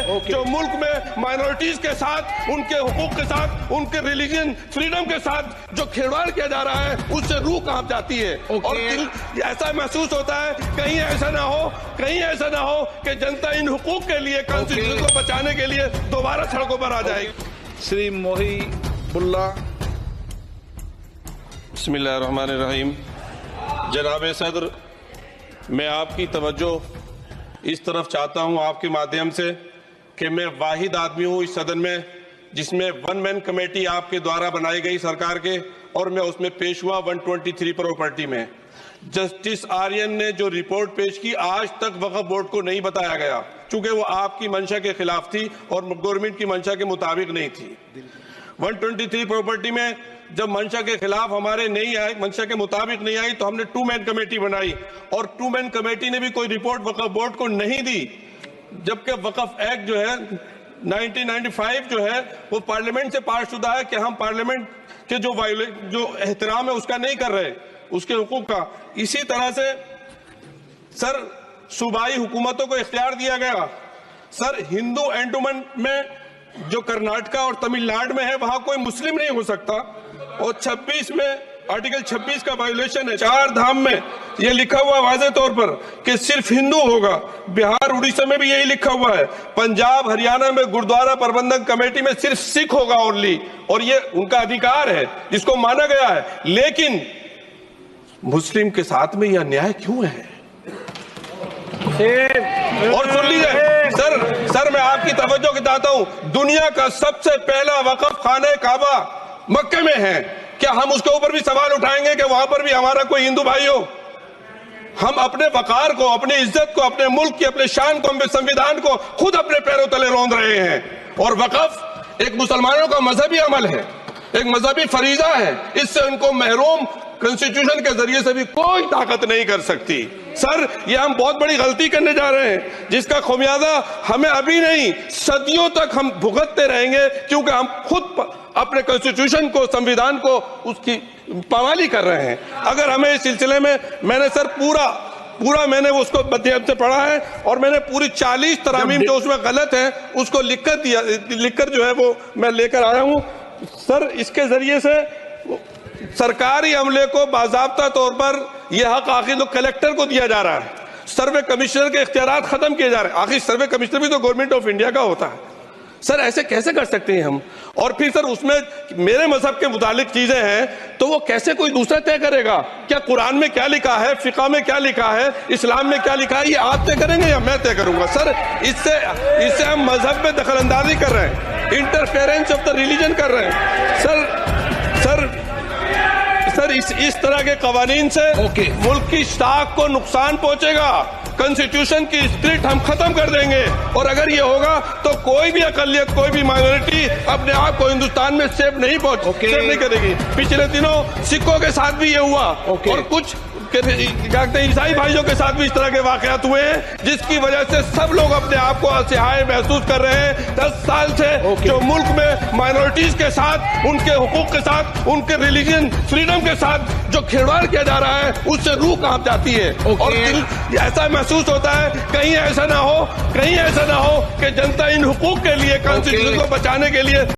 जो मुल्क में माइनॉरिटीज के साथ, उनके हुकूक के साथ, उनके रिलीजन फ्रीडम के साथ जो खिलवाड़ किया जा रहा है, उससे रूह कांप जाती है। और ऐसा महसूस होता है कहीं ऐसा ना हो कि जनता इन हुकूक के लिए, कॉन्स्टिट्यूशन को बचाने के लिए दोबारा सड़कों पर आ जाएगी। श्री मोहिबुल्ला। बिस्मिल्लाहिर्रहमानिर्रहीम। जनाब सदर, मैं आपकी तवज्जो इस तरफ चाहता हूं आपके माध्यम से कि मैं वाहिद आदमी हूं इस सदन में जिसमें वन मैन कमेटी आपके द्वारा बनाई गई सरकार के, और मैं उसमें पेश हुआ 123 प्रॉपर्टी में। जस्टिस आर्यन ने जो रिपोर्ट पेश की, आज तक वक्फ बोर्ड को नहीं बताया गया, चूंकि वो आपकी मंशा के खिलाफ थी और गवर्नमेंट की मंशा के मुताबिक नहीं थी। 123 प्रॉपर्टी में जब मंशा के खिलाफ हमारे नहीं आई, मंशा के मुताबिक नहीं आई, तो हमने 2 मैन कमेटी बनाई और 2 मैन कमेटी ने भी कोई रिपोर्ट वक्फ बोर्ड को नहीं दी, जबकि वक्फ एक्ट जो है 1995 जो है वो पार्लियामेंट से पास शुदा है कि हम पार्लियामेंट के जो एहतराम है उसका नहीं कर रहे, उसके हुकूक का। इसी तरह से सर सूबाई हुकूमतों को इख्तियार दिया गया। सर हिंदू एंडोमेंट में जो कर्नाटका और तमिलनाडु में है वहां कोई मुस्लिम नहीं हो सकता, और 26 में आर्टिकल 26 का वायोलेशन है। 4 धाम में ये लिखा हुआ वाज़े तौर पर कि सिर्फ हिंदू होगा। बिहार उड़ीसा में भी यही लिखा हुआ है। पंजाब हरियाणा में गुरुद्वारा प्रबंधन कमेटी में सिर्फ सिख होगा ओनली, और ये उनका अधिकार है जिसको माना गया है। लेकिन मुस्लिम के साथ में यह अन्याय क्यों है? और सुन लीजिए सर मैं आपकी तवज्जो के चाहता हूं, दुनिया का सबसे पहला वक्फ खाने काबा मक्के में है। क्या हम उसके ऊपर भी सवाल उठाएंगे कि वहां पर भी हमारा कोई हिंदू भाई हो? हम अपने वकार को, अपनी इज्जत को, अपने मुल्क की, अपने शान को, अपने संविधान को खुद अपने पैरों तले रौंद रहे हैं। और वक्फ एक मुसलमानों का मजहबी अमल है, एक मजहबी फरीजा है। इससे उनको महरूम कॉन्स्टिट्यूशन के जरिए से भी कोई ताकत नहीं कर सकती। सर ये हम बहुत बड़ी गलती करने जा रहे हैं जिसका खुमियाजा हमें अभी नहीं, सदियों तक हम भुगतते रहेंगे, क्योंकि हम खुद अपने कॉन्स्टिट्यूशन को, संविधान को, उसकी पामाली कर रहे हैं। अगर हमें इस सिलसिले में, मैंने सर पूरा मैंने उसको मध्यम से पढ़ा है, और मैंने पूरी 40 तरामीम जो उसमें गलत है उसको लिखकर जो है वो मैं लेकर आया हूं। सर इसके जरिए से सरकारी अमले को बाज़ाब्ता तौर पर यह हक आखिर तो कलेक्टर को दिया जा रहा है, सर्वे कमिश्नर के इख्तियारात खत्म किए जा रहे हैं। आखिर सर्वे कमिश्नर भी तो गवर्नमेंट ऑफ इंडिया का होता है। सर ऐसे कैसे कर सकते हैं हम? और फिर सर उसमें मेरे मजहब के मुतालिक चीजें हैं तो वो कैसे कोई दूसरा तय करेगा? क्या कुरान में क्या लिखा है, फिक़ा में क्या लिखा है, इस्लाम में क्या लिखा है, ये आप तय करेंगे या मैं तय करूंगा? सर इससे हम मजहब में दखल अंदाजी कर रहे हैं, इंटरफेरेंस ऑफ द रिलीजन कर रहे हैं। सर इस तरह के कवानीन से मुल्क की साख को नुकसान पहुंचेगा। कॉन्स्टिट्यूशन की स्पिरिट हम खत्म कर देंगे, और अगर ये होगा तो कोई भी अकलियत, कोई भी माइनॉरिटी अपने आप को हिंदुस्तान में सेफ नहीं करेगी। पिछले दिनों सिखों के साथ भी ये हुआ, और कुछ ईसाई भाइयों के साथ भी इस तरह के वाकयात हुए हैं, जिसकी वजह से सब लोग अपने आप को असहाय महसूस कर रहे हैं। 10 साल से जो मुल्क में माइनॉरिटीज के साथ, उनके हुकूक के साथ, उनके रिलीजन फ्रीडम के साथ जो खिलवाड़ किया जा रहा है, उससे रूह कांप जाती है। और ऐसा महसूस होता है कहीं ऐसा ना हो कि जनता इन हुकूक के लिए, कॉन्स्टिट्यूशन को बचाने के लिए